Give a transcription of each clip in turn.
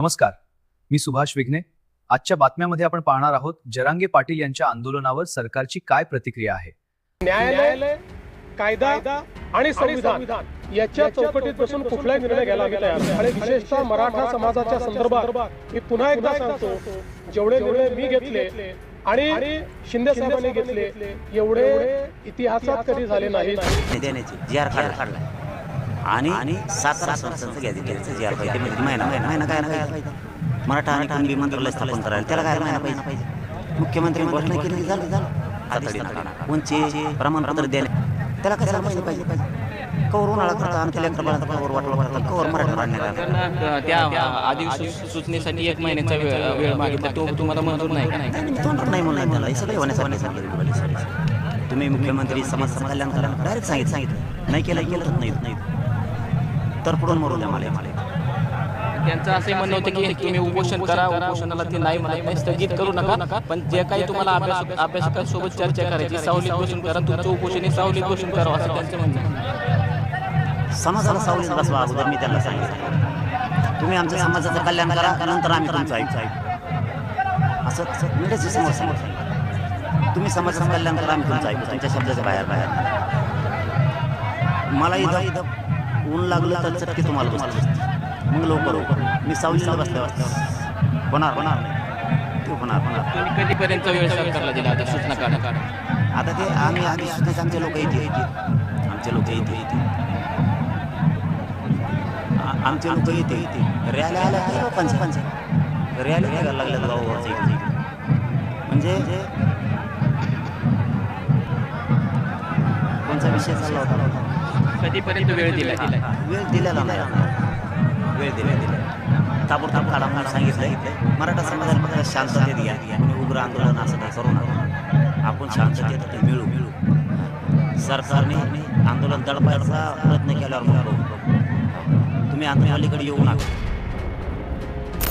नमस्कार, मी सुभाष विघ्ने। आजच्या बातम्यामध्ये आपण पाहणार आहोत जरांगे पाटील यांच्या आंदोलनावर सरकारची काय प्रतिक्रिया आहे। न्यायालय, कायदा आणि संविधान याच्या चौकटीत बसून कुठलाही निर्णय घ्यायला आम्ही तयार नाही। आणि विशेषतः मराठा समाजाच्या संदर्भात मी पुन्हा एकदा सांगतो, जेवढे निर्णय मी घेतले आणि शिंदे साहेबांनी घेतले एवढे इतिहासात कधी झाले नाही। देण्याची जीआर काढलाय आणि 7 संस्थांचं घ्यायचं जीआर पाहिजे, म्हणजे महिना काय ना मराठा आणि कुणबी मंत्रालय स्थापन करायला त्याला काय महिना पाहिजे। मुख्यमंत्री घोषणा केली, झालं हातडी नका कोणचे प्रमाणपत्र द्यायला त्याला कशाला महिना पाहिजे। कवर उन्हाळा करता आणि त्याला बाळाचा कवर वाटला कवर मराठा मांडण्याला त्या आदिवासी सूचनेसाठी 1 महिन्याचा वेळ मागितला, तो तुम्हाला मंजूर नाही का? नाही म्हणून त्याला हे सगळे होण्यासाठी तुम्ही मुख्यमंत्री समाज कल्याण करा डायरेक्ट सांगितलं नाही केलं नाही तर पुढून मरू द्या मला। त्यांचं असे म्हणणं होतं की तुम्ही उपोषण करा, उपोषणाला ते नाही म्हणत नाही, स्थगित करू नका, पण जे काही तुम्हाला अभ्यासकांसोबत चर्चा करायची सावलीत बसून करा, तुमचं उपोषण हे सावलीत बसून करावं असं त्यांचं म्हणणं। समाजाला सावलीत बसवा अगोदर मी त्यांना सांगितलं, तुम्ही आमच्या समाजाचं कल्याण करा, नंतर आम्ही तुमचं ऐकू असं मिळायचं समोर तुम्ही समाजाचं कल्याण करा, आम्ही तुमचं ऐकू तुमच्या शब्दाच्या बाहेर मला इथं ऊन लागलं तर चटके तुम्हाला बसते, मग लवकर मी सावलीला बसल्यावर होणार नाही ते होणार। तुम्ही कधीपर्यंत वेळ सरकारला दिला आता सूचना काढा? आता ते आम्ही आमचे लोक येते रॅली आल्या लोकांच्या रॅली घ्यायला लागल्या गावावरचं म्हणजे कोणचा विषय चालला होता? कधीपर्यंत वेळ दिलेला ताबडतोब काढा म्हणून सांगितलं। मराठा समाजाला शांततेत घ्या, उग्र आंदोलन असं काय करू नका, आपण शांततेत मिळू। सरकारने आंदोलन दडपायचा प्रयत्न केल्यावर तुम्ही आंदोलनाकडे येऊ नका।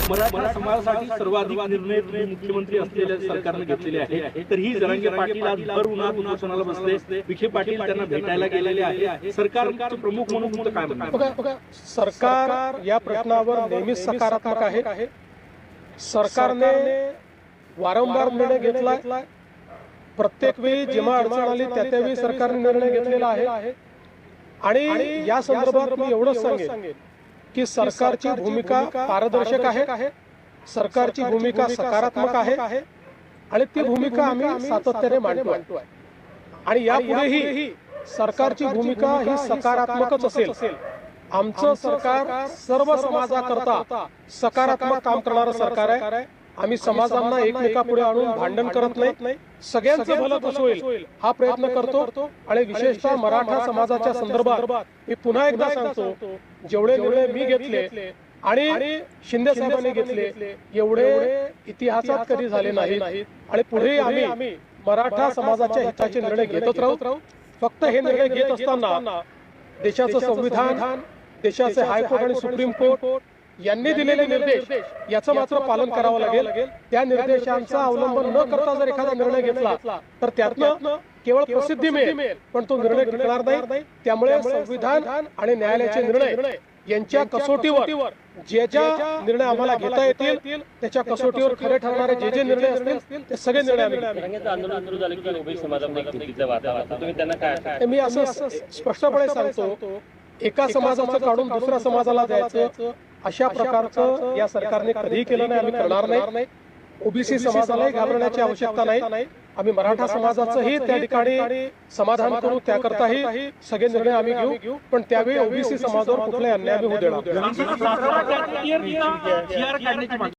मराठा समाजासाठी सर्वाधिक निर्णय मुख्यमंत्री असलेल्या सरकारने घेतलेले आहे, तर ही जरांगे पाटील आज भर उन्हात उपोषणाला बसले। विखे पाटील त्यांना भेटायला गेलेले आहे। सरकारचे प्रमुख म्हणून तुमचं काय म्हणणं? बघा, सरकार या प्रश्नावर नेहमीच सकारात्मक आहे। सरकारने वारंवार निर्णय घेतलाय, प्रत्येक वेळी जेव्हा अडचण आली त्यावेळी सरकारने निर्णय घेतलेला आहे। आणि या संदर्भात मी एवढंच सांगेन की सरकारची भूमिका पारदर्शक आहे, सरकारची भूमिका सकारात्मक आहे आणि ती भूमिका आम्ही सातत्याने मांडतोय आणि यापुढेही सरकारची भूमिका ही सकारात्मकच असेल। आमचं सरकार सर्व समाजाकरता सकारात्मक काम करणारं सरकार आहे। आम्ही समाजांना एकमेकापुढे आणून भांडण करत नाही, सगळ्यांचं भलं कसं होईल हा प्रयत्न करतो। आणि विशेषतः मराठा समाजाच्या संदर्भात मी पुन्हा एकदा सांगतो, जेवढे निर्णय मी घेतले आणि शिंदे साहेबांनी घेतले एवढे इतिहासात कधी झाले नाहीत आणि पुढे आम्ही मराठा समाजाच्या हिताचे निर्णय घेतच राहू। फक्त हे निर्णय घेत असताना देशाचं संविधान, देशाचे हायकोर्ट आणि सुप्रीम कोर्ट यांनी दिलेले निर्देश याचं मात्र पालन करावं लागेल। त्या निर्देशांचा अवलंब न करता जर एखादा निर्णय घेतला तर त्यातनं केवळ प्रसिद्धी मिळेल, पण तो निर्णय टिकणार नाही। त्यामुळे संविधान आणि न्यायालयाचे निर्णय यांच्या कसोटीवर जे निर्णय आम्हाला घेता येतील त्याच्या कसोटीवर खरे ठरणारे जे निर्णय असतील ते सगळे निर्णय मी असं स्पष्टपणे सांगतो, एका समाजाचं काढून दुसऱ्या समाजाला द्यायचं अशा प्रकारचं या सरकारने कधीही केलं नाही, आम्ही करणार नाही। ओबीसी समाजालाही घाबरण्याची आवश्यकता नाही। आम्ही मराठा समाजाचंही त्या ठिकाणी समाधान करू, त्याकरताही सगळे निर्णय आम्ही घेऊ, पण त्यावेळी ओबीसी समाजावर कुठलाही अन्याय होऊ देणार